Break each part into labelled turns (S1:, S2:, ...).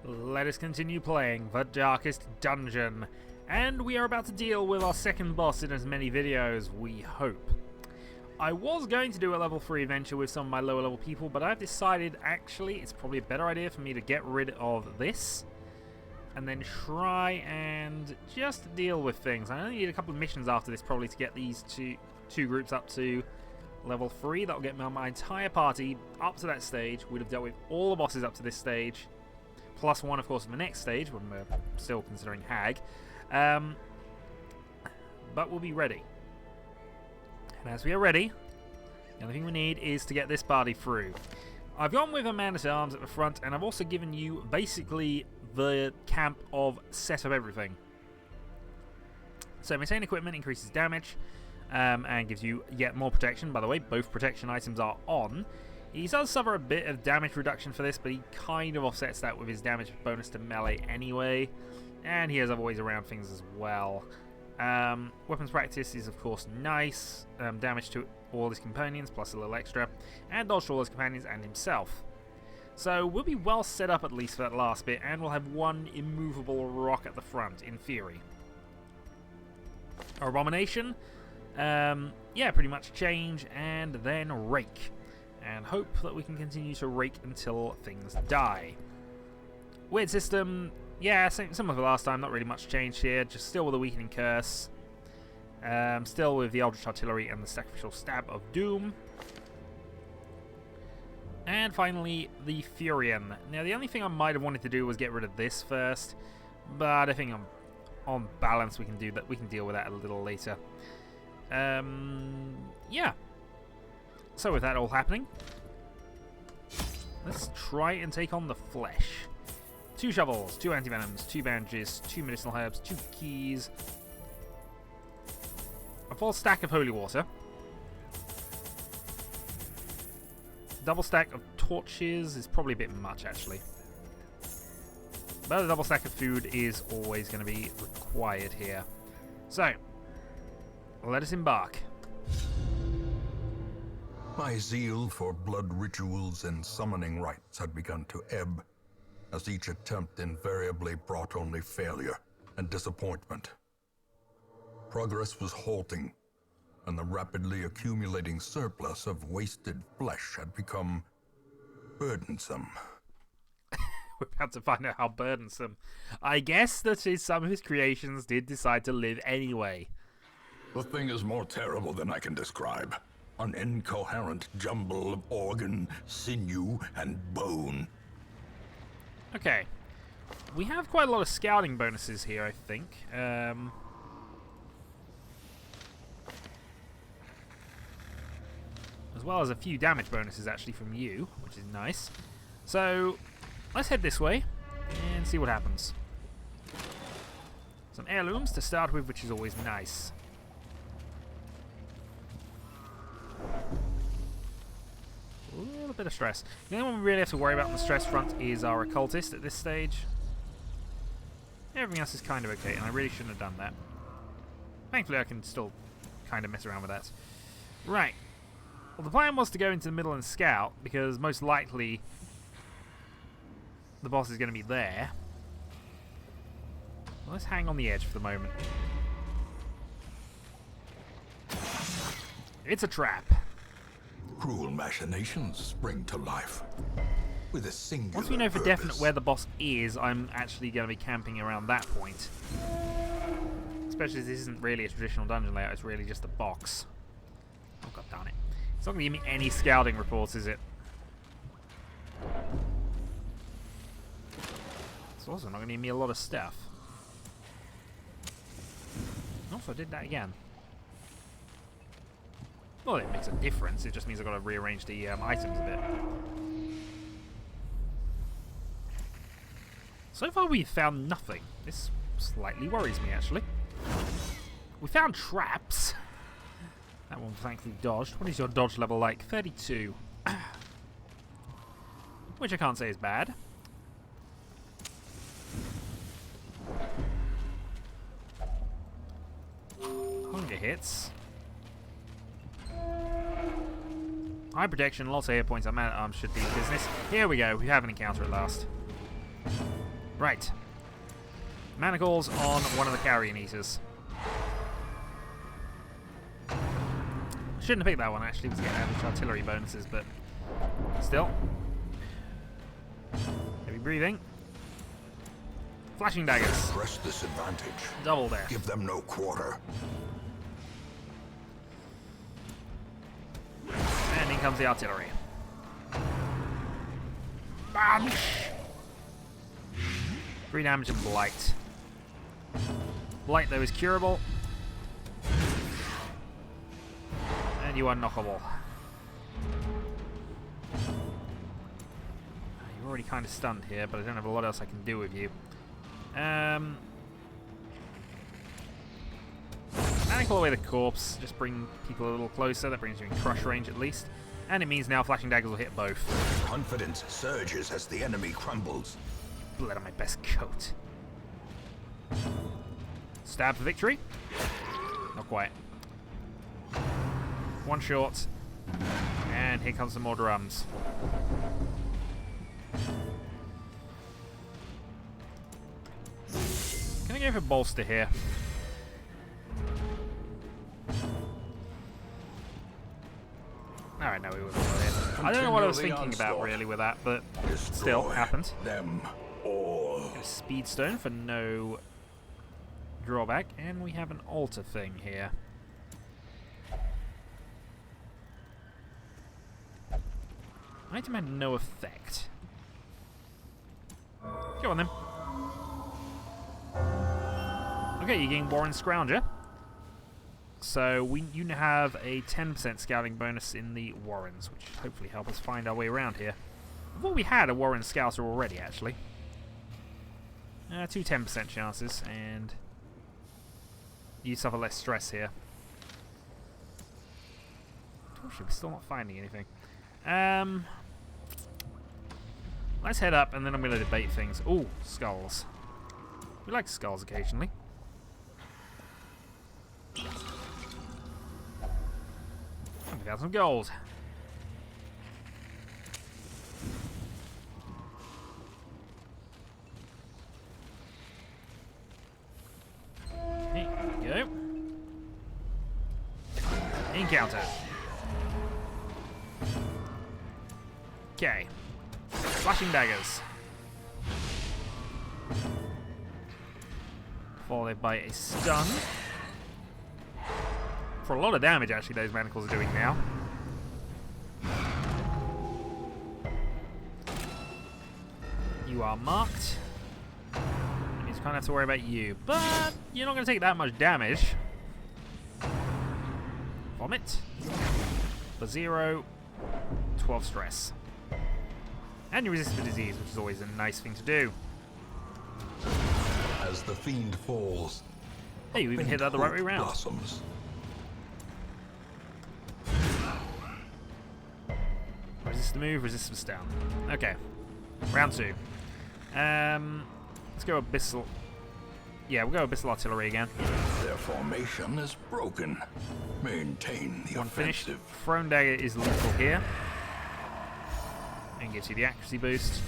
S1: Let us continue playing The Darkest Dungeon, and we are about to deal with our second boss in as many videos, we hope. I was going to do a level 3 adventure with some of my lower level people, but I've decided actually it's probably a better idea for me to get rid of this and then try and just deal with things. I only need a couple of missions after this probably to get these two groups up to level 3. That'll get my entire party up to that stage. We'd have dealt with all the bosses up to this stage. Plus one, of course, in the next stage, when we're still considering Hag. But we'll be ready. And as we are ready, the only thing we need is to get this party through. I've gone with a man-at-arms at the front, and I've also given you basically the camp of set of everything. So maintain equipment increases damage, and gives you yet more protection. By the way, both protection items are on. He does suffer a bit of damage reduction for this, but he kind of offsets that with his damage bonus to melee anyway. And he has other ways around things as well. Weapons practice is of course nice. Damage to all his companions, plus a little extra. And dodge to all his companions and himself. So we'll be well set up at least for that last bit, and we'll have one immovable rock at the front, in theory. Our Abomination, yeah, pretty much change, and then Rake. And hope that we can continue to rake until things die. Weird system, yeah, same of the last time, not really much changed here, just still with a weakening curse. Still with the Eldritch Artillery and the Sacrificial Stab of Doom. And finally, the Furion. Now, the only thing I might have wanted to do was get rid of this first, but I think on balance we can do that. We can deal with that a little later. Yeah. So with that all happening, let's try and take on the flesh. 2 shovels, 2 antivenoms, 2 bandages, 2 medicinal herbs, 2 keys, a full stack of holy water, double stack of torches is probably a bit much actually, but a double stack of food is always going to be required here. So, let us embark.
S2: My zeal for blood rituals and summoning rites had begun to ebb, as each attempt invariably brought only failure and disappointment. Progress was halting, and the rapidly accumulating surplus of wasted flesh had become burdensome.
S1: We're about to find out how burdensome. I guess that some of his creations did decide to live anyway.
S2: The thing is more terrible than I can describe. An incoherent jumble of organ, sinew, and bone.
S1: Okay. We have quite a lot of scouting bonuses here, I think. As well as a few damage bonuses, actually, from you, which is nice. So, let's head this way and see what happens. Some heirlooms to start with, which is always nice. A little bit of stress. The only one we really have to worry about on the stress front is our occultist at this stage. Everything else is kind of okay, and I really shouldn't have done that. Thankfully I can still kind of mess around with that. Right. Well, the plan was to go into the middle and scout, because most likely the boss is going to be there. Well, let's hang on the edge for the moment. It's a trap.
S2: Cruel machinations spring to life with a singular
S1: Once we know for
S2: purpose.
S1: definite where the boss is, I'm actually going to be camping around that point. Especially as this isn't really a traditional dungeon layout, it's really just a box. Oh, god darn it. It's not going to give me any scouting reports, is it? It's also not going to give me a lot of stuff. Also, I did that again. Well, it makes a difference. It just means I've got to rearrange the items a bit. So far, we've found nothing. This slightly worries me, actually. We found traps. That one thankfully dodged. What is your dodge level like? 32. Which I can't say is bad. Hunger hits. High protection, lots of hit points. Our man-at-arms should be business. Here we go. We have an encounter at last. Right. Manacles on one of the carrion eaters. Shouldn't have picked that one actually, was getting average artillery bonuses, but still. Heavy breathing. Flashing daggers.
S2: Press this advantage.
S1: Double there.
S2: Give them no quarter.
S1: And in comes the artillery. Bam! 3 damage and blight. Blight though is curable. And you are knockable. You're already kind of stunned here, but I don't have a lot else I can do with you. Manacle away the corpse, just bring people a little closer. That brings you in crush range at least. And it means now flashing daggers will hit both.
S2: Confidence surges as the enemy crumbles.
S1: Blood on my best coat. Stab for victory? Not quite. One short. And here comes some more drums. Can I go for bolster here? Alright, no, we will. I don't know what I was thinking about really with that, but still happened.
S2: Them all.
S1: Get a speed stone for no drawback, and we have an altar thing here. Item had no effect. Go on then. Okay, you gain Warren Scrounger. So you have a 10% scouting bonus in the Warrens, which should hopefully help us find our way around here. I thought we had a Warren Scouter already, actually. 2 10% chances, and you suffer less stress here. Unfortunately, we're still not finding anything. Let's head up, and then I'm going to debate things. Ooh, skulls. We like skulls occasionally. We got some gold. Here we go. Encounter. Okay. Flashing daggers. Followed by a stun. For a lot of damage, actually, those manacles are doing now. You are marked. That means you can't have to worry about you. But you're not going to take that much damage. Vomit. For 0, 12 stress. And you resist the disease, which is always a nice thing to do.
S2: As the fiend falls,
S1: Hey, you even hit that the right way around.
S2: Blossoms.
S1: Resist the move, resist the stun. Okay. Round 2. Let's go Abyssal. Yeah, we'll go Abyssal Artillery again.
S2: Their formation is broken. Maintain the
S1: One finished.
S2: offensive.
S1: Thrown Dagger is lethal here. And gives you the accuracy boost.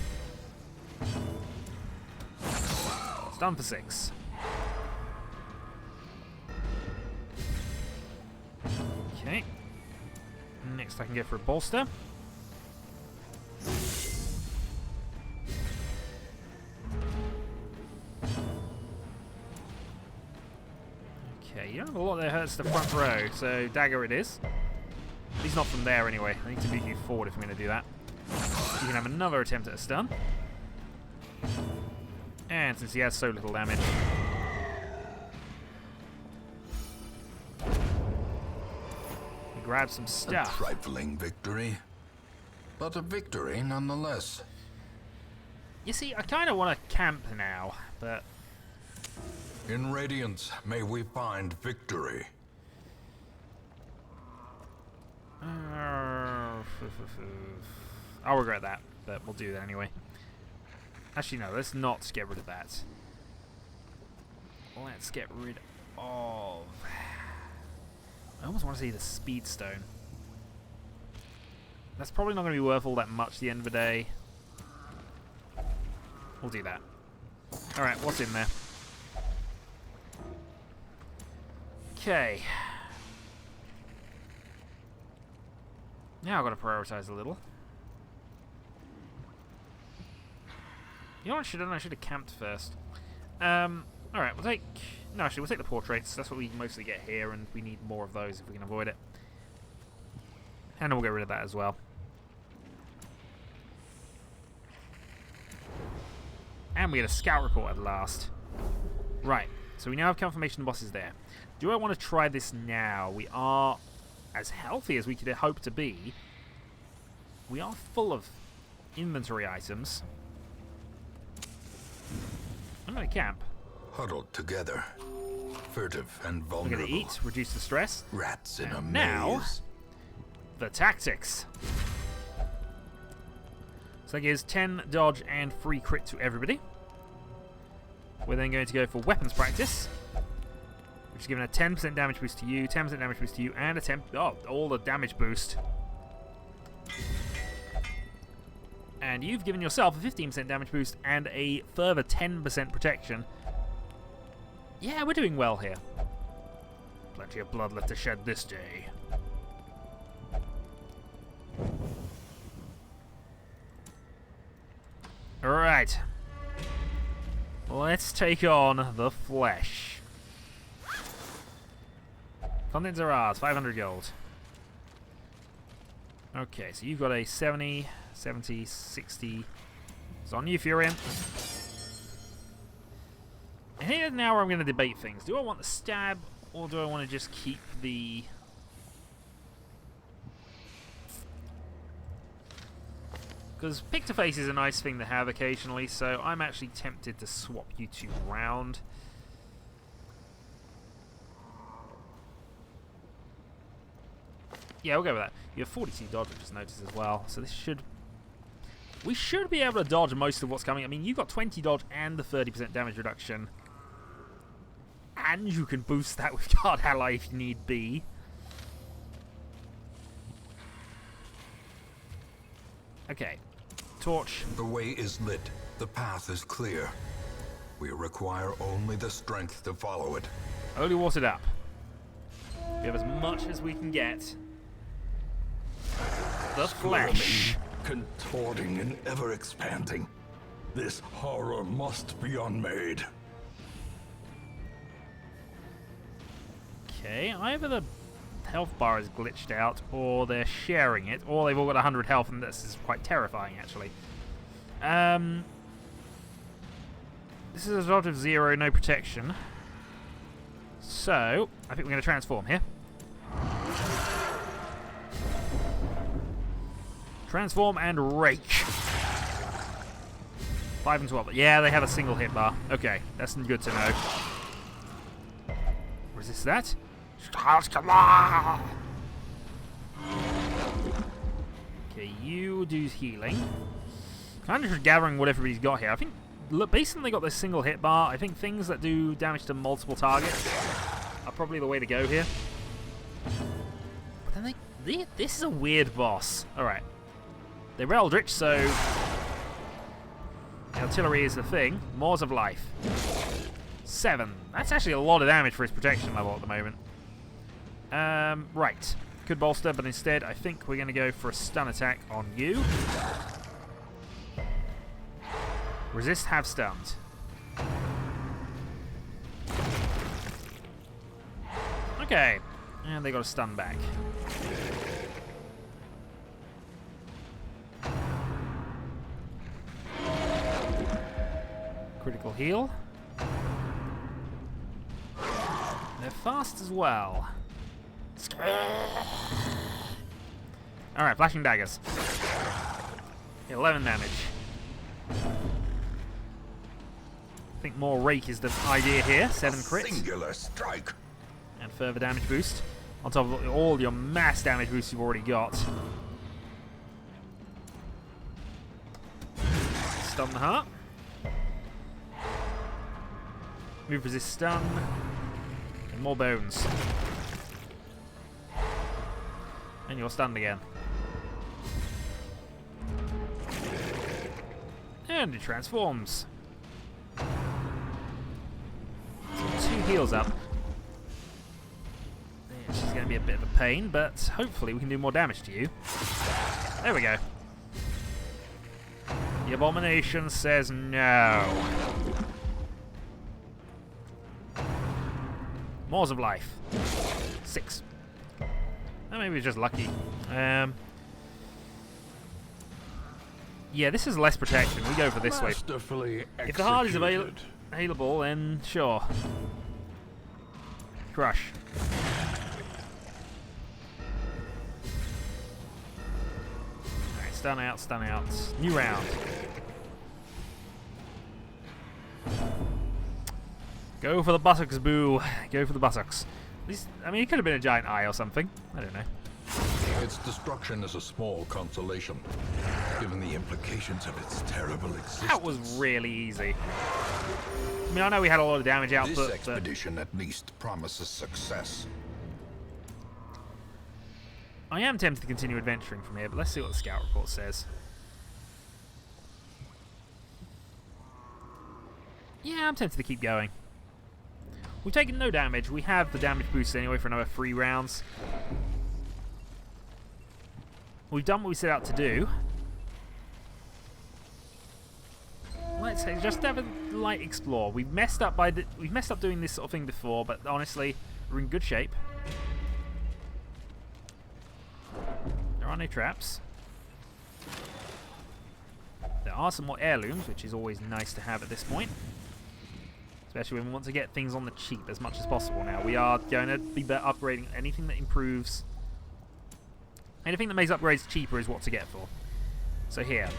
S1: Stun for 6. Okay. Next I can go for a bolster. Okay, you don't have a lot that hurts the front row, so dagger it is. He's not from there anyway. I need to move you forward if I'm going to do that. You can have another attempt at a stun. And since he has so little damage, he grabs some
S2: A
S1: stuff.
S2: trifling victory, but a victory nonetheless.
S1: You see, I kind of want to camp now, but
S2: In Radiance, may we find victory.
S1: I'll regret that, but we'll do that anyway. Actually, no, let's not get rid of that. Let's get rid of... I almost want to see the Speed Stone. That's probably not going to be worth all that much at the end of the day. We'll do that. Alright, what's in there? Okay. Now I've got to prioritize a little. You know what I should have camped first. Alright, we'll take... No, actually, we'll take the portraits. That's what we mostly get here, and we need more of those if we can avoid it. And we'll get rid of that as well. And we get a scout report at last. Right, so we now have confirmation the boss is there. Do I want to try this now? We are as healthy as we could hope to be. We are full of inventory items. I'm going to camp.
S2: Huddled together, furtive and
S1: We're
S2: vulnerable.
S1: going to eat, reduce the stress.
S2: Rats in a
S1: Now,
S2: maze.
S1: the tactics. So that gives 10 dodge and free crit to everybody. We're then going to go for weapons practice, which is giving a 10% damage boost to you, 10% damage boost to you, and a 10... Oh, all the damage boost. And you've given yourself a 15% damage boost and a further 10% protection. Yeah, we're doing well here. Plenty of blood left to shed this day. Alright. Let's take on the flesh. Contents are ours, 500 gold. Okay, so you've got a 70, 70, 60. It's on you, Furion. And here's now where I'm going to debate things. Do I want the stab, or do I want to just keep the... Because pick-to-face is a nice thing to have occasionally, so I'm actually tempted to swap you two round. Yeah, we'll go with that. You have 42 dodge, I just noticed as well, so this should... We should be able to dodge most of what's coming. I mean, you've got 20 dodge and the 30% damage reduction. And you can boost that with Guard Ally if you need be. Okay. Torch.
S2: The way is lit. The path is clear. We require only the strength to follow it.
S1: Only watered up. We have as much as we can get. The flesh.
S2: Contorting and ever expanding. This horror must be unmade.
S1: Okay, either the health bar is glitched out, or they're sharing it, or they've all got 100 health, and this is quite terrifying, actually. This is a dodge of 0, no protection. So, I think we're going to transform here. Transform and rake. 5 and 12. Yeah, they have a single hit bar. Okay, that's good to know. Resist that. Okay, you do healing. Kind of just gathering what everybody's got here. I think, look, basically they got this single hit bar. I think things that do damage to multiple targets are probably the way to go here. But then this is a weird boss. Alright. They're Eldritch, so artillery is the thing. Maws of Life. 7. That's actually a lot of damage for his protection level at the moment. Right. Could bolster, but instead I think we're going to go for a stun attack on you. Resist, have stunned. Okay. And they got a stun back. Critical heal. They're fast as well. Alright, flashing daggers. 11 damage. I think more rake is the idea here. 7 crits.
S2: Singular strike.
S1: And further damage boost. On top of all your mass damage boosts you've already got. Stun the heart. Move resist stun. And more bones. And you're stunned again. And it transforms. heals up. Yeah, she's going to be a bit of a pain, but hopefully we can do more damage to you. There we go. The abomination says no. Maws of life. 6. Oh, maybe it's just lucky. Yeah, this is less protection. We go for this way. If the heart is available, then sure. Crush. Alright, stun out, stun out. New round. Go for the buttocks, boo. Go for the buttocks. At least, I mean, it could have been a giant eye or something. I don't know.
S2: Its destruction is a small consolation, given the implications of its terrible existence.
S1: That was really easy. I mean, I know we had a lot of damage output,
S2: this expedition at least promises success.
S1: I am tempted to continue adventuring from here, but let's see what the scout report says. Yeah, I'm tempted to keep going. We've taken no damage. We have the damage boost anyway for another 3 rounds. We've done what we set out to do. Let's just have a light explore. We've messed up doing this sort of thing before, but honestly, we're in good shape. There are no traps. There are some more heirlooms, which is always nice to have at this point. Especially when we want to get things on the cheap as much as possible now. We are going to be upgrading anything that improves. Anything that makes upgrades cheaper is what to get for. So here,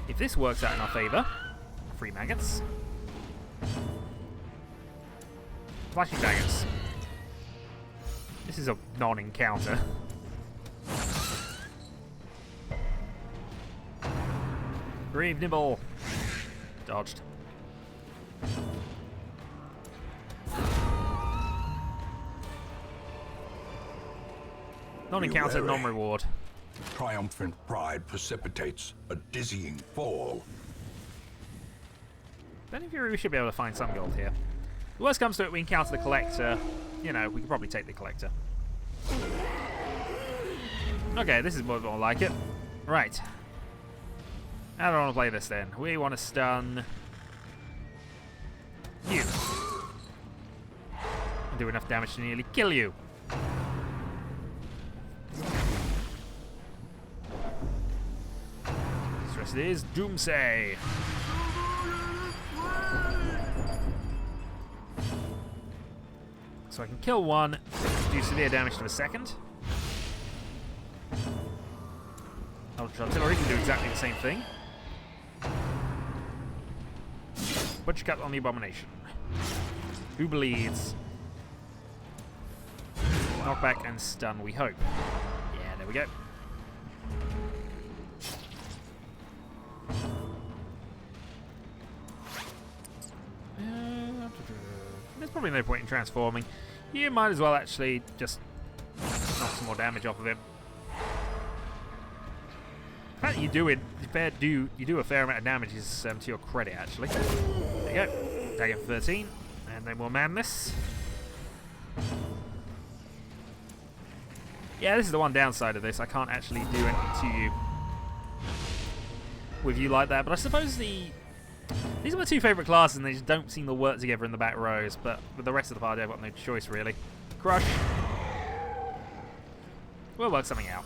S1: if this works out in our favour, free maggots. Flashing daggers. This is a non-encounter. Grave nibble. Dodged. Non-encounter, non-reward.
S2: Triumphant pride precipitates a dizzying fall.
S1: Then in theory we should be able to find some gold here. The worst comes to it, we encounter the collector. You know, we could probably take the collector. Okay, this is more like it. Right. How do I want to play this then? We want to stun you. And do enough damage to nearly kill you. It is Doomsay. So I can kill one, do severe damage to the second. Ultra Artillery can do exactly the same thing. Butcher Cut on the Abomination. Who bleeds? Knockback and stun, we hope. Yeah, there we go. There's probably no point in transforming. You might as well actually just knock some more damage off of him. The fact that you do a fair amount of damage is to your credit, actually. There you go. Take it for 13, and no more madness. Yeah, this is the one downside of this. I can't actually do anything to you with you like that. But I suppose these are my 2 favourite classes, and they just don't seem to work together in the back rows. But with the rest of the party, I've got no choice, really. Crush. We'll work something out.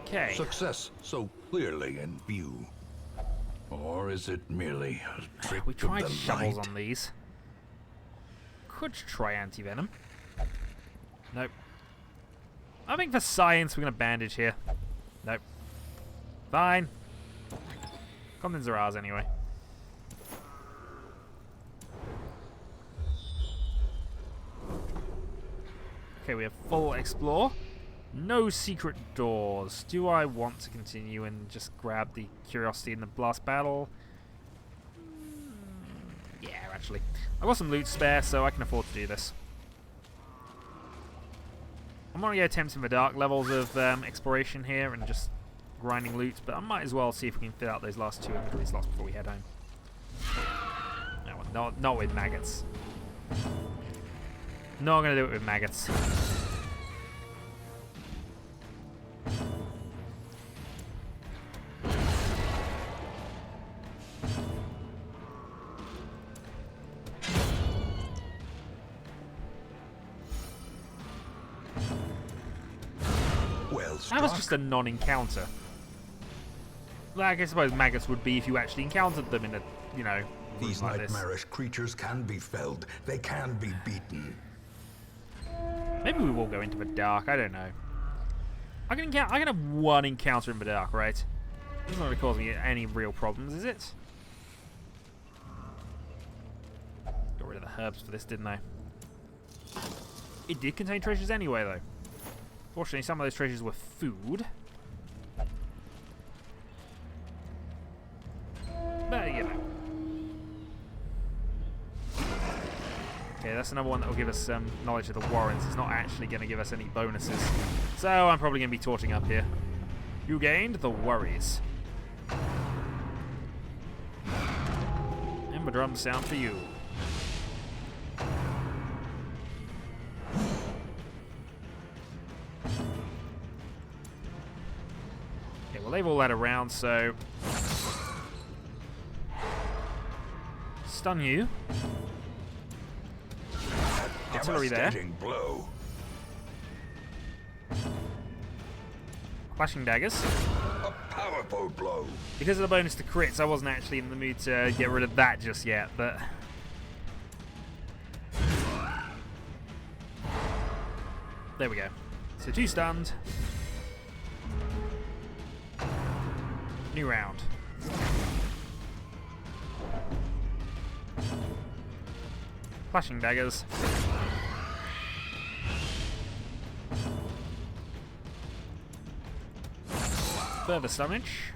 S1: Okay.
S2: Success so clearly in view. Or is it merely a trick
S1: We tried
S2: of the
S1: shovels
S2: light?
S1: on these. Could try anti-venom. Nope. I think for science, we're going to bandage here. Nope. Fine. Contents are ours anyway. Okay, we have full explore. No secret doors. Do I want to continue and just grab the curiosity in the blast battle? Yeah, actually. I've got some loot spare, so I can afford to do this. I'm going to go attempt some of the dark levels of exploration here and just grinding loot, but I might as well see if we can fill out those last 2 inventory slots before we head home. No, not with maggots. Not gonna do it with maggots. That was just a non-encounter. Like, I suppose maggots would be if you actually encountered them in a, you know,
S2: These
S1: like
S2: nightmarish creatures can be felled. They can be beaten.
S1: Maybe we will go into the dark. I don't know. I can have one encounter in the dark, right? Doesn't really cause me any real problems, is it? Got rid of the herbs for this, didn't I? It did contain treasures anyway, though. Fortunately, some of those treasures were food. But, you know. Okay, that's another one that will give us knowledge of the warrens. It's not actually going to give us any bonuses. So, I'm probably going to be torching up here. You gained the worries. Ember drum sound for you. We'll leave all that around, so stun you. Artillery there.
S2: Blow.
S1: Flashing daggers.
S2: A powerful blow.
S1: Because of the bonus to crits, I wasn't actually in the mood to get rid of that just yet, but there we go. So 2 stunned. New round. Flashing daggers. Further damage.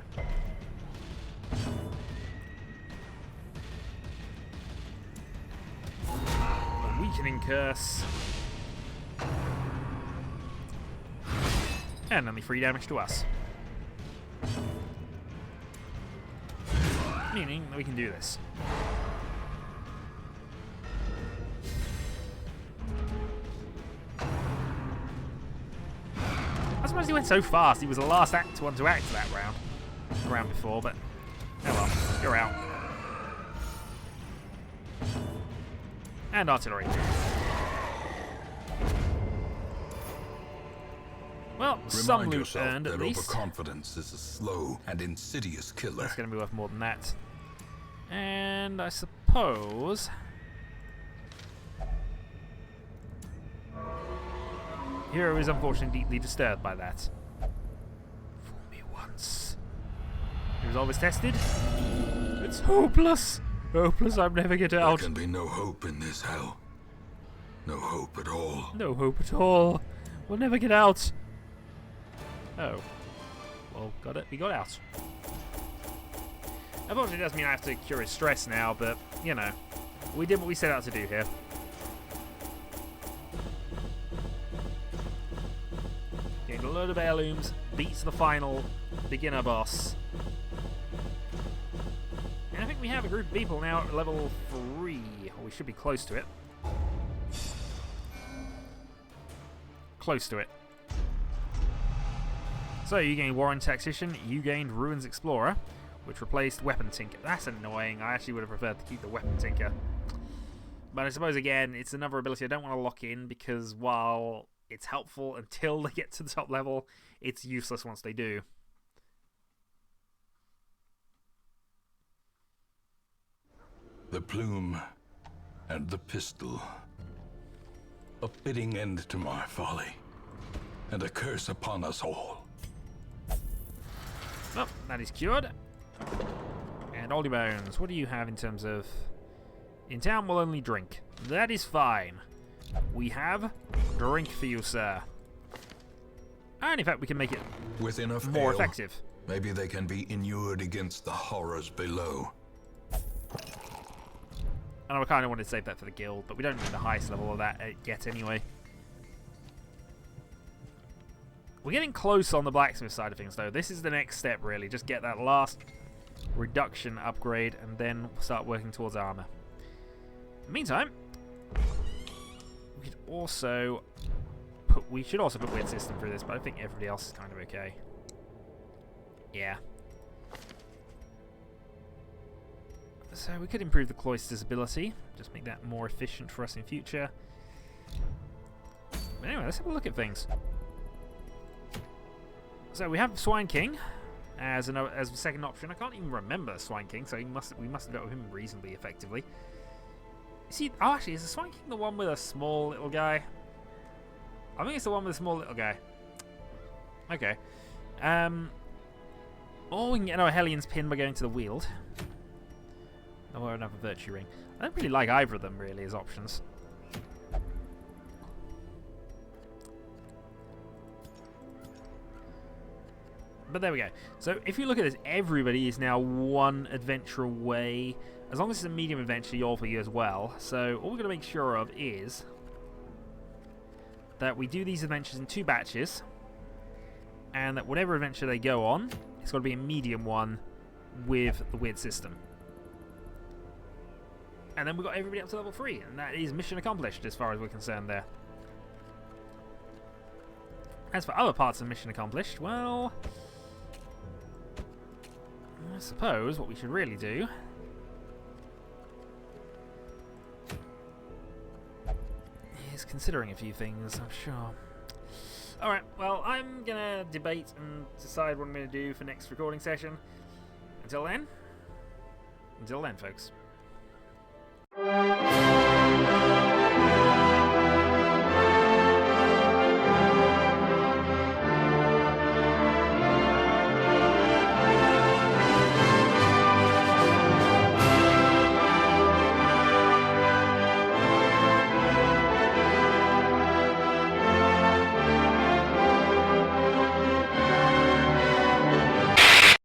S1: A weakening curse. And only 3 damage to us. Meaning that we can do this. I suppose he went so fast. He was the last one to act that round before, but oh well, you're out. And artillery. Well, some loot earned at least.
S2: Overconfidence is a slow and insidious killer.
S1: That's going to be worth more than that. And I suppose Hero is unfortunately deeply disturbed by that. Fool me once. Resolve is tested. It's hopeless. Hopeless, I'll never get out.
S2: There can be no hope in this hell. No hope at all.
S1: No hope at all. We'll never get out. Oh. Well, got it. We got out. Unfortunately, it does mean I have to cure his stress now, but, you know, we did what we set out to do here. Gained a load of heirlooms, beats the final beginner boss. And I think we have a group of people now at level 3, or we should be close to it. Close to it. So, you gained Warren Tactician, you gained Ruins Explorer, which replaced Weapon Tinker. That's annoying. I actually would have preferred to keep the Weapon Tinker. But I suppose, again, it's another ability I don't want to lock in, because while it's helpful until they get to the top level, it's useless once they do.
S2: The plume and the pistol. A fitting end to my folly, and a curse upon us all.
S1: Oh, that is cured. And Oldie Bones, what do you have in terms of... In town, we'll only drink. That is fine. We have drink for you, sir. And in fact, we can make it
S2: with enough
S1: more
S2: ale,
S1: effective.
S2: Maybe they can be inured against the horrors below.
S1: And I kind of wanted to save that for the guild, but we don't need the highest level of that yet anyway. We're getting close on the blacksmith side of things, though. This is the next step, really. Just get that last reduction upgrade, and then start working towards armor. Meantime, we should also put Weird System through this, but I think everybody else is kind of okay. Yeah. So we could improve the cloister's ability, just make that more efficient for us in future. But anyway, let's have a look at things. So we have Swine King as a second option. I can't even remember Swine King, so we must have dealt with him reasonably effectively. Is he? Oh, actually, is the Swine King the one with a small little guy? I think it's the one with a small little guy. Okay. Or we can get our Hellions pin by going to the Weald. Or another Virtue Ring. I don't really like either of them, really, as options. But there we go. So if you look at this, everybody is now one adventure away. As long as it's a medium adventure, you're for you as well. So all we're going to make sure of is that we do these adventures in 2 batches. And that whatever adventure they go on, it's got to be a medium one with the weird system. And then we've got everybody up to level 3, and that is mission accomplished as far as we're concerned there. As for other parts of mission accomplished, well, I suppose what we should really do is considering a few things, I'm sure. Alright, well, I'm going to debate and decide what I'm going to do for next recording session. Until then, folks.